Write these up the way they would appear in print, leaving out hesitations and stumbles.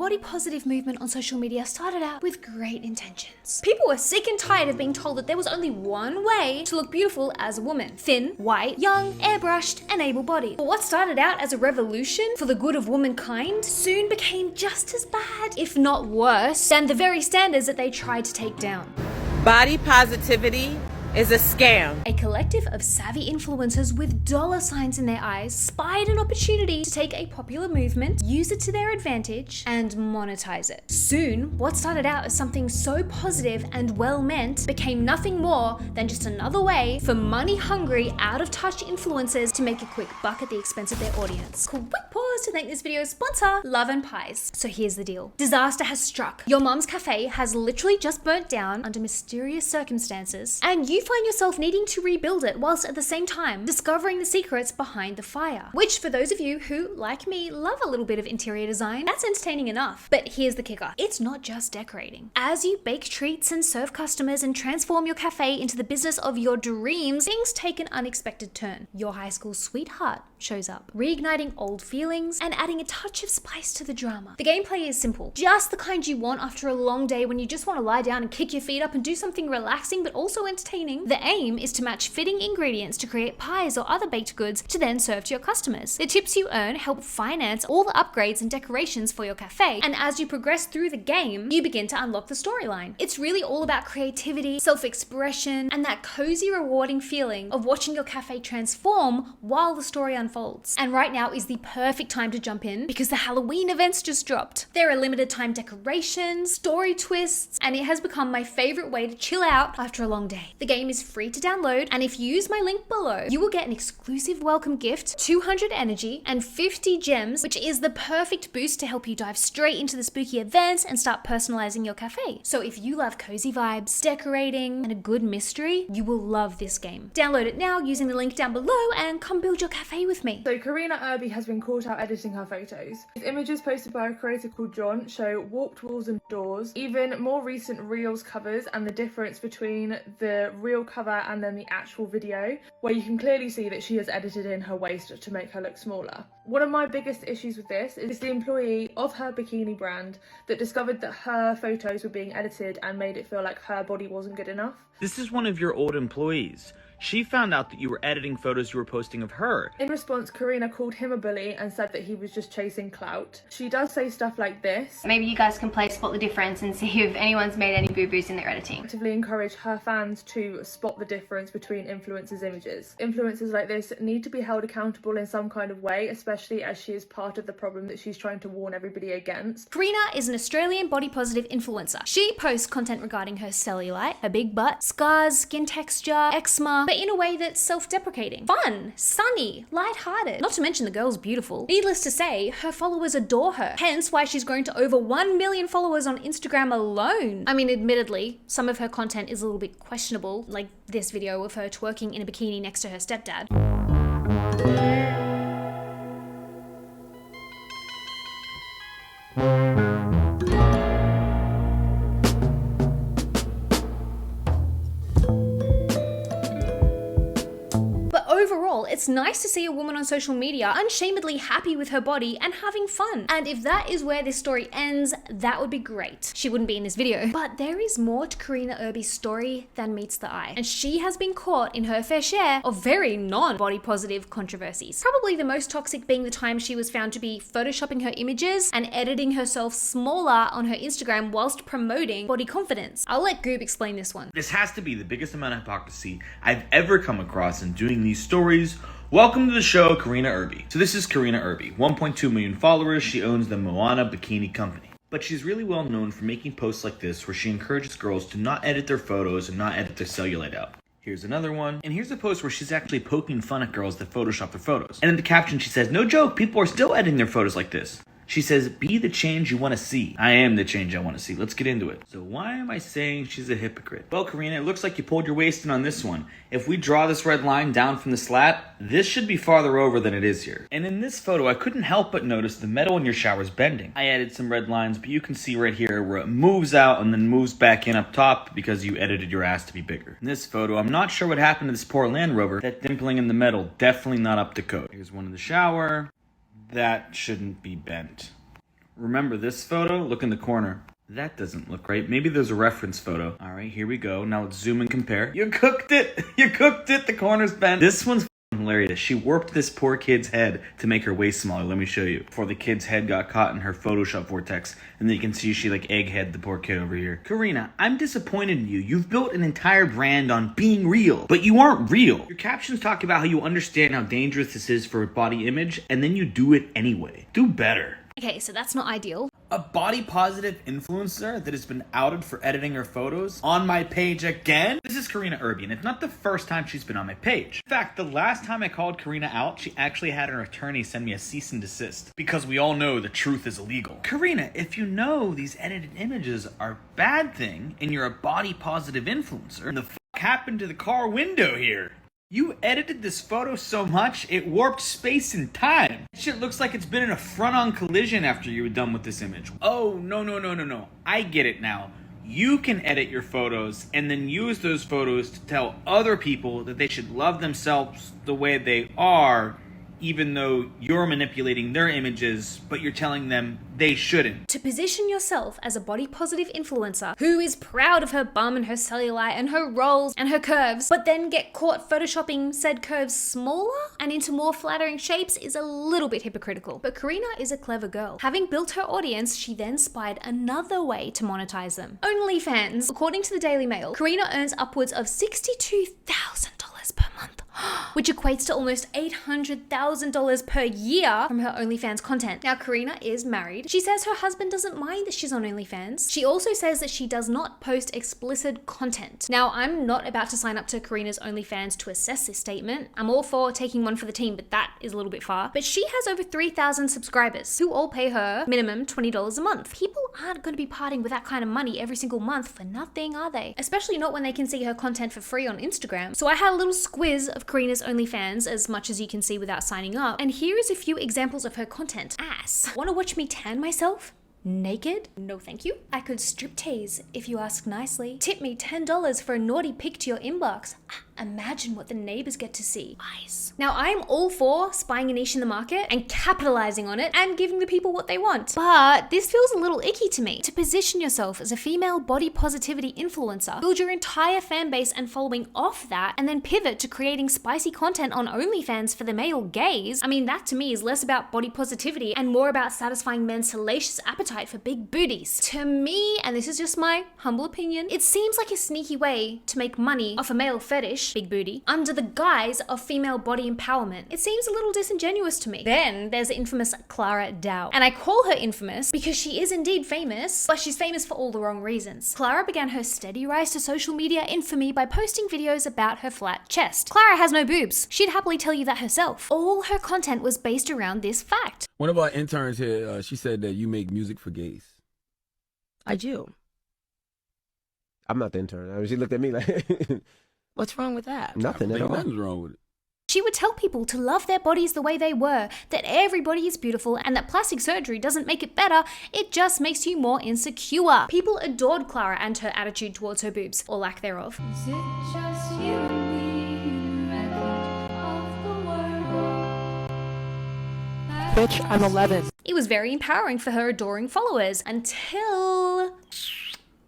body positive movement on social media started out with great intentions. People were sick and tired of being told that there was only one way to look beautiful as a woman: thin, white, young, airbrushed, and able-bodied. But what started out as a revolution for the good of womankind soon became just as bad, if not worse, than the very standards that they tried to take down. Body positivity is a scam. A collective of savvy influencers with dollar signs in their eyes spied an opportunity to take a popular movement, use it to their advantage, and monetize it. Soon, what started out as something so positive and well-meant became nothing more than just another way for money-hungry, out-of-touch influencers to make a quick buck at the expense of their audience. Quick pause to thank this video's sponsor, Love and Pies. So here's the deal. Disaster has struck. Your mom's cafe has literally just burnt down under mysterious circumstances, and you find yourself needing to rebuild it whilst at the same time discovering the secrets behind the fire. Which, for those of you who, like me, love a little bit of interior design, that's entertaining enough. But here's the kicker. It's not just decorating. As you bake treats and serve customers and transform your cafe into the business of your dreams, things take an unexpected turn. Your high school sweetheart shows up, reigniting old feelings and adding a touch of spice to the drama. The gameplay is simple, just the kind you want after a long day when you just want to lie down and kick your feet up and do something relaxing but also entertaining. The aim is to match fitting ingredients to create pies or other baked goods to then serve to your customers. The tips you earn help finance all the upgrades and decorations for your cafe, and as you progress through the game, you begin to unlock the storyline. It's really all about creativity, self-expression, and that cozy, rewarding feeling of watching your cafe transform while the story unfolds. And right now is the perfect time to jump in because the Halloween events just dropped. There are limited time decorations, story twists, and it has become my favorite way to chill out after a long day. The game is free to download, and if you use my link below, you will get an exclusive welcome gift, 200 energy, and 50 gems, which is the perfect boost to help you dive straight into the spooky events and start personalizing your cafe. So if you love cozy vibes, decorating, and a good mystery, you will love this game. Download it now using the link down below and come build your cafe with me. So Karina Irby has been caught out editing her photos. These images posted by a creator called John show warped walls and doors, even more recent Reels covers, and the difference between the Reel cover and then the actual video, where you can clearly see that she has edited in her waist to make her look smaller. One of my biggest issues with this is the employee of her bikini brand that discovered that her photos were being edited and made it feel like her body wasn't good enough. This is one of your old employees. She found out that you were editing photos you were posting of her. In response, Karina called him a bully and said that he was just chasing clout. She does say stuff like this. Maybe you guys can play Spot the Difference and see if anyone's made any boo-boos in their editing. Actively encourage her fans to spot the difference between influencers' images. Influencers like this need to be held accountable in some kind of way, especially as she is part of the problem that she's trying to warn everybody against. Karina is an Australian body positive influencer. She posts content regarding her cellulite, her big butt, scars, skin texture, eczema, but in a way that's self-deprecating, fun, sunny, light-hearted. Not to mention the girl's beautiful. Needless to say, her followers adore her, hence why she's grown to over 1 million followers on Instagram alone. I mean, admittedly, some of her content is a little bit questionable, like this video of her twerking in a bikini next to her stepdad. Overall, it's nice to see a woman on social media unashamedly happy with her body and having fun. And if that is where this story ends, that would be great. She wouldn't be in this video. But there is more to Karina Irby's story than meets the eye. And she has been caught in her fair share of very non-body positive controversies. Probably the most toxic being the time she was found to be photoshopping her images and editing herself smaller on her Instagram whilst promoting body confidence. I'll let Goob explain this one. This has to be the biggest amount of hypocrisy I've ever come across in doing these stories. Welcome to the show, Karina Irby. So this is Karina Irby, 1.2 million followers. She owns the Moana Bikini Company. But she's really well known for making posts like this where she encourages girls to not edit their photos and not edit their cellulite out. Here's another one. And here's a post where she's actually poking fun at girls that Photoshop their photos. And in the caption she says, "No joke, people are still editing their photos like this." She says, "Be the change you want to see." I am the change I want to see. Let's get into it. So why am I saying she's a hypocrite? Well, Karina, it looks like you pulled your waist in on this one. If we draw this red line down from the slat, this should be farther over than it is here. And in this photo, I couldn't help but notice the metal in your shower is bending. I added some red lines, but you can see right here where it moves out and then moves back in up top because you edited your ass to be bigger. In this photo, I'm not sure what happened to this poor Land Rover. That dimpling in the metal, definitely not up to code. Here's one in the shower. That shouldn't be bent. Remember this photo? Look in the corner. That doesn't look right. Maybe there's a reference photo. All right, here we go. Now let's zoom and compare. You cooked it! You cooked it! The corner's bent. This one's hilarious. She warped this poor kid's head to make her waist smaller. Let me show you. Before the kid's head got caught in her Photoshop vortex. And then you can see she like egghead the poor kid over here. Karina, I'm disappointed in you. You've built an entire brand on being real, but you aren't real. Your captions talk about how you understand how dangerous this is for body image, and then you do it anyway. Do better. Okay, so that's not ideal. A body positive influencer that has been outed for editing her photos on my page again? This is Karina Irby, and it's not the first time she's been on my page. In fact, the last time I called Karina out, she actually had her attorney send me a cease and desist, because we all know the truth is illegal. Karina, if you know these edited images are a bad thing, and you're a body positive influencer, the fuck happened to the car window here? You edited this photo so much, it warped space and time. Shit looks like it's been in a front-on collision after you were done with this image. Oh, no. I get it now. You can edit your photos and then use those photos to tell other people that they should love themselves the way they are, even though you're manipulating their images, but you're telling them they shouldn't. To position yourself as a body positive influencer who is proud of her bum and her cellulite and her rolls and her curves, but then get caught photoshopping said curves smaller and into more flattering shapes is a little bit hypocritical. But Karina is a clever girl. Having built her audience, she then spied another way to monetize them. OnlyFans. According to the Daily Mail, Karina earns upwards of $62,000 per month, which equates to almost $800,000 per year from her OnlyFans content. Now, Karina is married. She says her husband doesn't mind that she's on OnlyFans. She also says that she does not post explicit content. Now, I'm not about to sign up to Karina's OnlyFans to assess this statement. I'm all for taking one for the team, but that is a little bit far. But she has over 3,000 subscribers who all pay her minimum $20 a month. People aren't going to be parting with that kind of money every single month for nothing, are they? Especially not when they can see her content for free on Instagram. So I had a little squiz of Karina's OnlyFans, as much as you can see without signing up, and here is a few examples of her content. Ass. Want to watch me tan myself? Naked? No thank you. I could striptease if you ask nicely. Tip me $10 for a naughty pic to your inbox. Imagine what the neighbors get to see. Ice. Now, I'm all for spying a niche in the market and capitalizing on it and giving the people what they want. But this feels a little icky to me. To position yourself as a female body positivity influencer, build your entire fan base and following off that, and then pivot to creating spicy content on OnlyFans for the male gaze, I mean, that to me is less about body positivity and more about satisfying men's salacious appetite for big booties. To me, and this is just my humble opinion, it seems like a sneaky way to make money off a male fetish, big booty, under the guise of female body empowerment. It seems a little disingenuous to me. Then there's the infamous Clara Dow. And I call her infamous because she is indeed famous, but she's famous for all the wrong reasons. Clara began her steady rise to social media infamy by posting videos about her flat chest. Clara has no boobs. She'd happily tell you that herself. All her content was based around this fact. One of our interns here, she said that you make music for gays. I do. I'm not the intern. I mean, she looked at me like, What's wrong with that? nothing at all. Nothing's wrong with it. She would tell people to love their bodies the way they were, that everybody is beautiful, and that plastic surgery doesn't make it better, it just makes you more insecure. People adored Clara and her attitude towards her boobs, or lack thereof. Is it just you and me, record of the world? Bitch, I'm 11. It was very empowering for her adoring followers, until...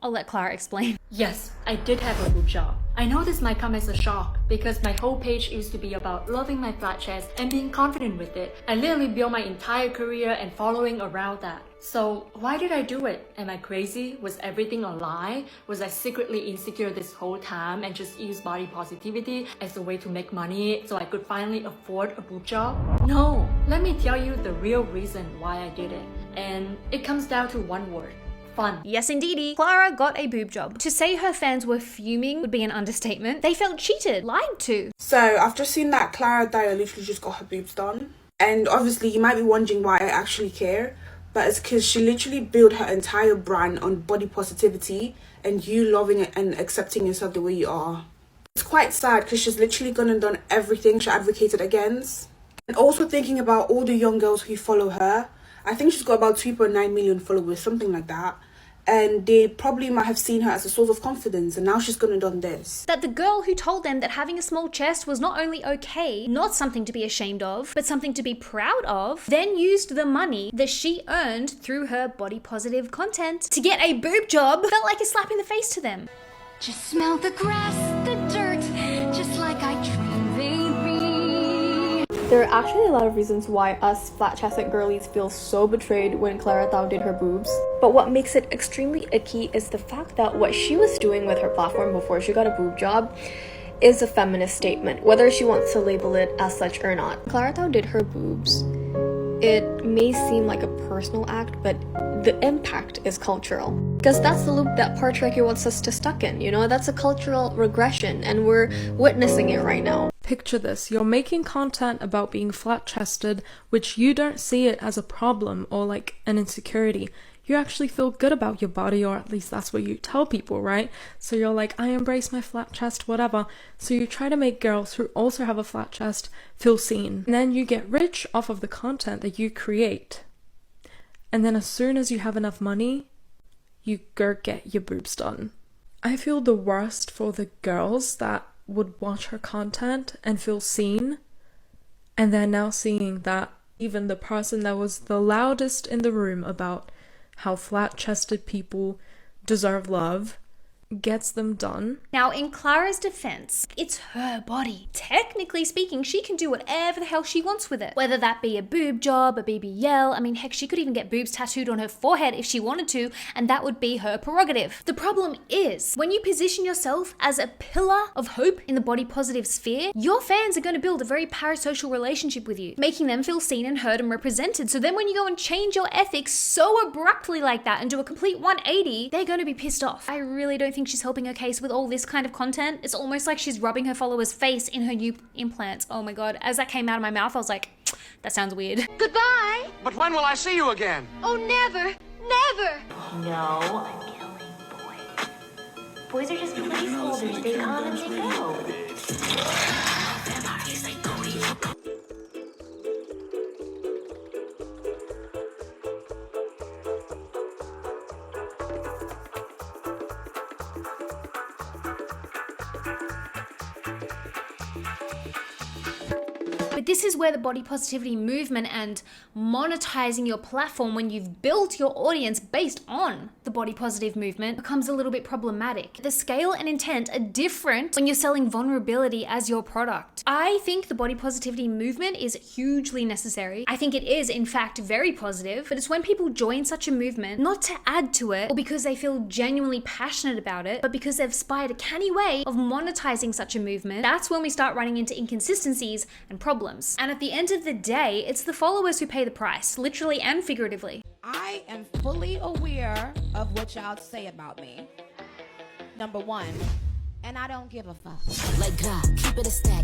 I'll let Clara explain. Yes, I did have a boob job. I know this might come as a shock because my whole page used to be about loving my flat chest and being confident with it. I literally built my entire career and following around that. So why did I do it? Am I crazy? Was everything a lie? Was I secretly insecure this whole time and just use body positivity as a way to make money so I could finally afford a boob job? No, let me tell you the real reason why I did it. And it comes down to one word. Fun. Yes, indeedy. Clara got a boob job. To say her fans were fuming would be an understatement. They felt cheated, lied to. So I've just seen that Clara Dyer literally just got her boobs done. And obviously you might be wondering why I actually care. But it's because she literally built her entire brand on body positivity and you loving it and accepting yourself the way you are. It's quite sad because she's literally gone and done everything she advocated against. And also thinking about all the young girls who follow her. I think she's got about 2.9 million followers, something like that. and they probably might have seen her as a source of confidence, and now she's gonna done this. That the girl who told them that having a small chest was not only okay, not something to be ashamed of, but something to be proud of, then used the money that she earned through her body positive content to get a boob job, felt like a slap in the face to them. Just smell the grass, the dirt, just like I dreamed they'd be. There are actually a lot of reasons why us flat-chested girlies feel so betrayed when Clara Thao did her boobs. But what makes it extremely icky is the fact that what she was doing with her platform before she got a boob job is a feminist statement, whether she wants to label it as such or not. Clara Thao did her boobs. It may seem like a personal act, but the impact is cultural. Because that's the loop that patriarchy wants us to stuck in, you know? That's a cultural regression, and we're witnessing it right now. Picture this, you're making content about being flat-chested, which you don't see it as a problem or like an insecurity. You actually feel good about your body, or at least that's what you tell people, right? So you're like, I embrace my flat chest, whatever. So you try to make girls who also have a flat chest feel seen. And then you get rich off of the content that you create. And then as soon as you have enough money, you go get your boobs done. I feel the worst for the girls that would watch her content and feel seen, and they're now seeing that even the person that was the loudest in the room about how flat-chested people deserve love gets them done. Now, in Clara's defense, it's her body. Technically speaking, she can do whatever the hell she wants with it. Whether that be a boob job, a BBL, I mean, heck, she could even get boobs tattooed on her forehead if she wanted to, and that would be her prerogative. The problem is, when you position yourself as a pillar of hope in the body positive sphere, your fans are going to build a very parasocial relationship with you, making them feel seen and heard and represented. So then when you go and change your ethics so abruptly like that and do a complete 180, they're going to be pissed off. I really don't think she's helping her case with all this kind of content. It's almost like she's rubbing her followers' face in her new implants. Oh my god. As that came out of my mouth, I was like, that sounds weird. Goodbye. But when will I see you again? Oh, never, never. No, I'm killing boys. Boys are just placeholders. They come and they go. But this is where the body positivity movement and monetizing your platform when you've built your audience based on the body positive movement becomes a little bit problematic. The scale and intent are different when you're selling vulnerability as your product. I think the body positivity movement is hugely necessary. I think it is, in fact, very positive, but it's when people join such a movement, not to add to it or because they feel genuinely passionate about it, but because they've spied a canny way of monetizing such a movement, that's when we start running into inconsistencies and problems. And at the end of the day, it's the followers who pay the price, literally and figuratively. I am fully aware of what y'all say about me. Number one, and I don't give a fuck. Like God, keep it a stack.